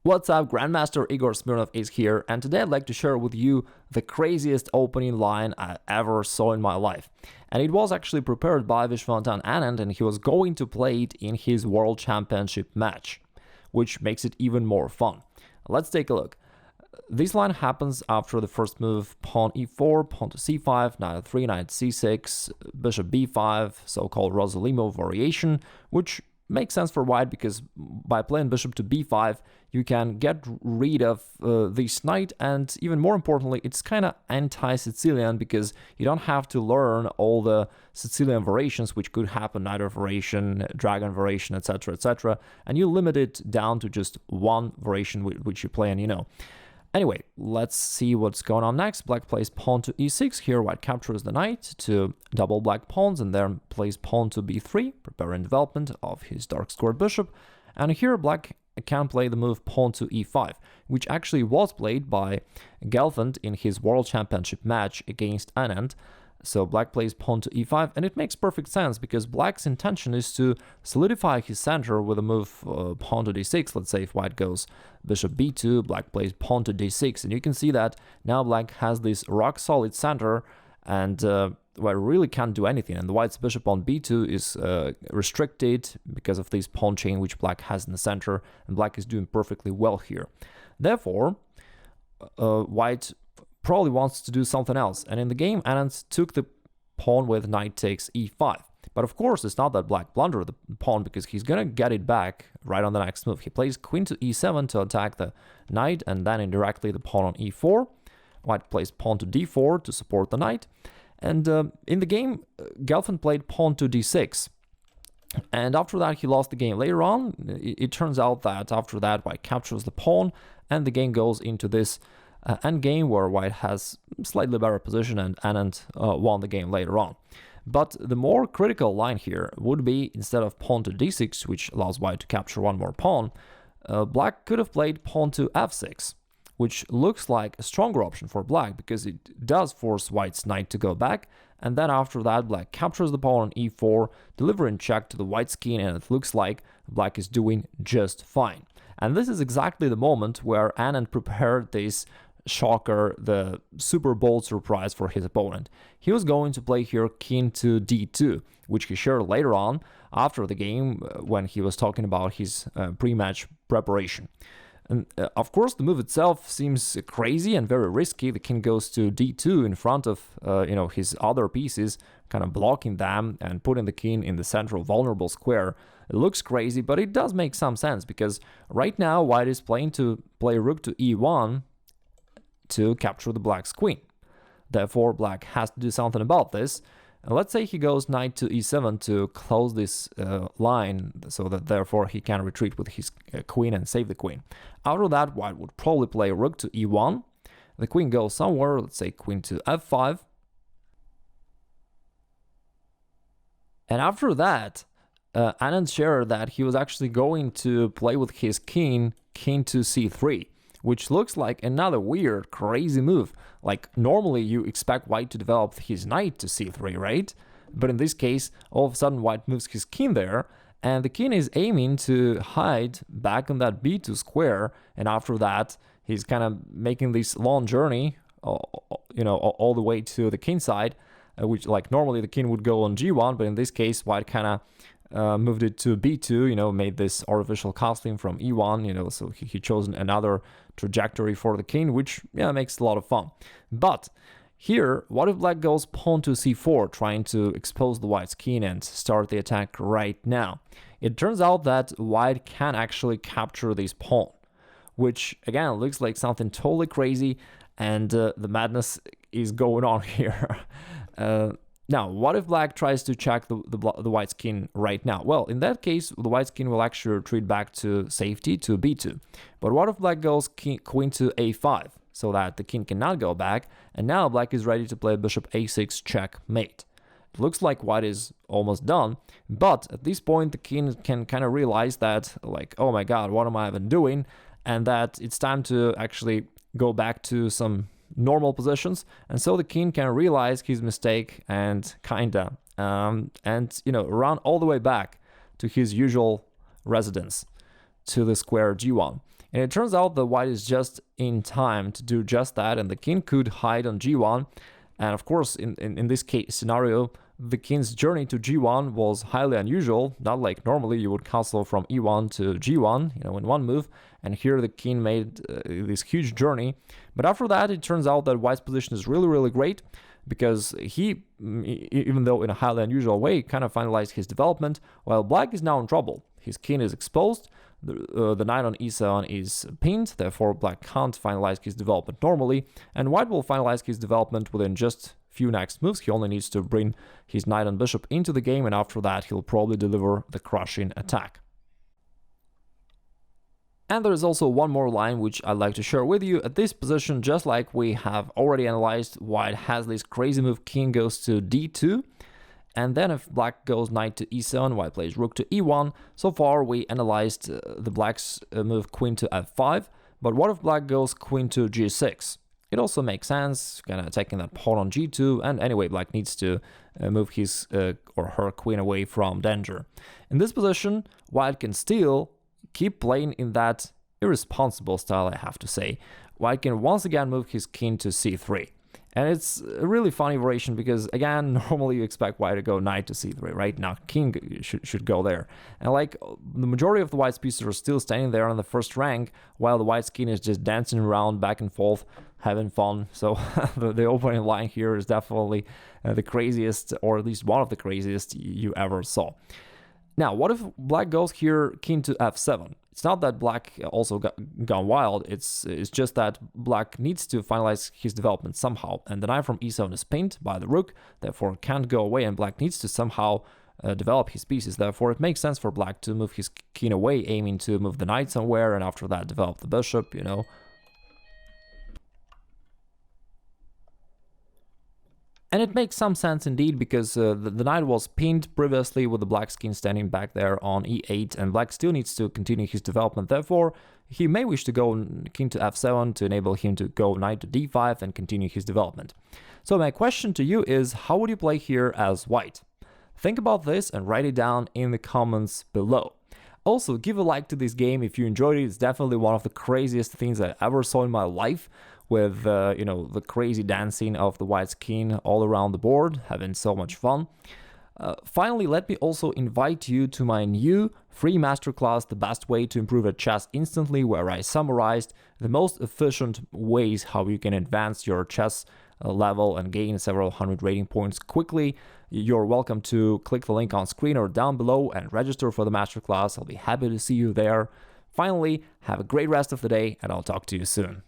What's up, Grandmaster Igor Smirnov is here, and today I'd like to share with you the craziest opening line I ever saw in my life. And it was actually prepared by Viswanathan Anand, and he was going to play it in his World Championship match, which makes it even more fun. Let's take a look. This line happens after the first move, pawn e4, pawn to c5, knight e3, knight c6, bishop b5, so-called Rossolimo Variation, which makes sense for white because by playing bishop to b5 you can get rid of this knight, and even more importantly it's kind of anti-Sicilian because you don't have to learn all the Sicilian variations which could happen, Najdorf variation, Dragon variation, etc, etc, and you limit it down to just one variation which you play, and you know. Anyway, let's see what's going on next. Black plays pawn to e6. Here, white captures the knight to double black pawns, and then plays pawn to b3, preparing development of his dark squared bishop. And here, black can play the move pawn to e5, which actually was played by Gelfand in his World Championship match against Anand. So black plays pawn to e5, and it makes perfect sense because black's intention is to solidify his center with a move pawn to d6. Let's say if white goes bishop b2, black plays pawn to d6, and you can see that now black has this rock solid center, and white really can't do anything, and the white's bishop on b2 is restricted because of this pawn chain which black has in the center, and black is doing perfectly well here. Therefore, white probably wants to do something else, and in the game Anand took the pawn with knight takes e5. But of course it's not that black blundered the pawn because he's gonna get it back right on the next move. He plays queen to e7 to attack the knight, and then indirectly the pawn on e4. White plays pawn to d4 to support the knight, and in the game Gelfand played pawn to d6, and after that he lost the game. Later on it turns out that after that white captures the pawn, and the game goes into this endgame where white has slightly better position, and Anand won the game later on. But the more critical line here would be, instead of pawn to d6, which allows white to capture one more pawn, black could have played pawn to f6, which looks like a stronger option for black because it does force white's knight to go back, and then after that black captures the pawn on e4, delivering check to the white's king, and it looks like black is doing just fine. And this is exactly the moment where Anand prepared this shocker, the super bold surprise for his opponent. He was going to play here king to d2, which he shared later on after the game when he was talking about his pre-match preparation. And of course the move itself seems crazy and very risky. The king goes to d2 in front of his other pieces, kind of blocking them and putting the king in the central vulnerable square. It looks crazy, but it does make some sense because right now white is playing to play rook to e1 to capture the black's queen. Therefore black has to do something about this, and let's say he goes knight to e7 to close this line so that therefore he can retreat with his queen and save the queen. After that white would probably play rook to e1, the queen goes somewhere, let's say queen to f5, and after that Anand shared that he was actually going to play with his king to c3, which looks like another weird, crazy move. Like, normally you expect white to develop his knight to c3, right? But in this case, all of a sudden white moves his king there, and the king is aiming to hide back on that b2 square, and after that, he's kind of making this long journey, all the way to the king side, which, like, normally the king would go on g1, but in this case, white kind of moved it to b2, made this artificial castling from e1, so he chose another trajectory for the king, which makes a lot of fun. But here, what if black goes pawn to c4, trying to expose the white's king and start the attack right now? It turns out that white can actually capture this pawn, which again looks like something totally crazy, and the madness is going on here. Now, what if black tries to check the white's king right now? Well, in that case, the white's king will actually retreat back to safety to b2. But what if black goes queen to a5, so that the king cannot go back, and now black is ready to play bishop a6 checkmate. It looks like white is almost done, but at this point the king can kind of realize that, like, oh my god, what am I even doing? And that it's time to actually go back to some normal positions, and so the king can realize his mistake and run all the way back to his usual residence, to the square g1. And it turns out that white is just in time to do just that, and the king could hide on g1. And of course, in this case scenario, the king's journey to g1 was highly unusual, not like normally you would castle from e1 to g1, in one move, and here the king made this huge journey. But after that, it turns out that white's position is really, really great, because he, even though in a highly unusual way, kind of finalized his development, while black is now in trouble. His king is exposed, the knight on e7 is pinned, therefore black can't finalize his development normally, and white will finalize his development within just few next moves. He only needs to bring his knight and bishop into the game, and after that he'll probably deliver the crushing attack. And there is also one more line which I'd like to share with you. At this position, just like we have already analyzed, white has this crazy move king goes to d2, and then if black goes knight to e7, white plays rook to e1. So far we analyzed the black's move queen to f5, but what if black goes queen to g6? It also makes sense, kind of taking that pawn on g2, and anyway, black needs to move his or her queen away from danger. In this position, white can still keep playing in that irresponsible style, I have to say. White can once again move his king to c3. And it's a really funny variation because, again, normally you expect white to go knight to c3, right? Now king should go there. And like the majority of the white's pieces are still standing there on the first rank, while the white's king is just dancing around back and forth, having fun. So the opening line here is definitely the craziest, or at least one of the craziest you ever saw. Now, what if black goes here king to f7? It's not that black also gone wild, it's just that black needs to finalize his development somehow, and the knight from e7 is pinned by the rook, therefore can't go away, and black needs to somehow develop his pieces. Therefore, it makes sense for black to move his king away, aiming to move the knight somewhere, and after that develop the bishop, And it makes some sense indeed, because the knight was pinned previously with the black's king standing back there on e8, and black still needs to continue his development. Therefore, he may wish to go king to f7 to enable him to go knight to d5 and continue his development. So my question to you is, how would you play here as white? Think about this and write it down in the comments below. Also, give a like to this game if you enjoyed it. It's definitely one of the craziest things I ever saw in my life, with the crazy dancing of the white's king all around the board, having so much fun. Finally, let me also invite you to my new free masterclass, The Best Way to Improve at Chess Instantly, where I summarized the most efficient ways how you can advance your chess level and gain several hundred rating points quickly. You're welcome to click the link on screen or down below and register for the masterclass. I'll be happy to see you there. Finally, have a great rest of the day, and I'll talk to you soon.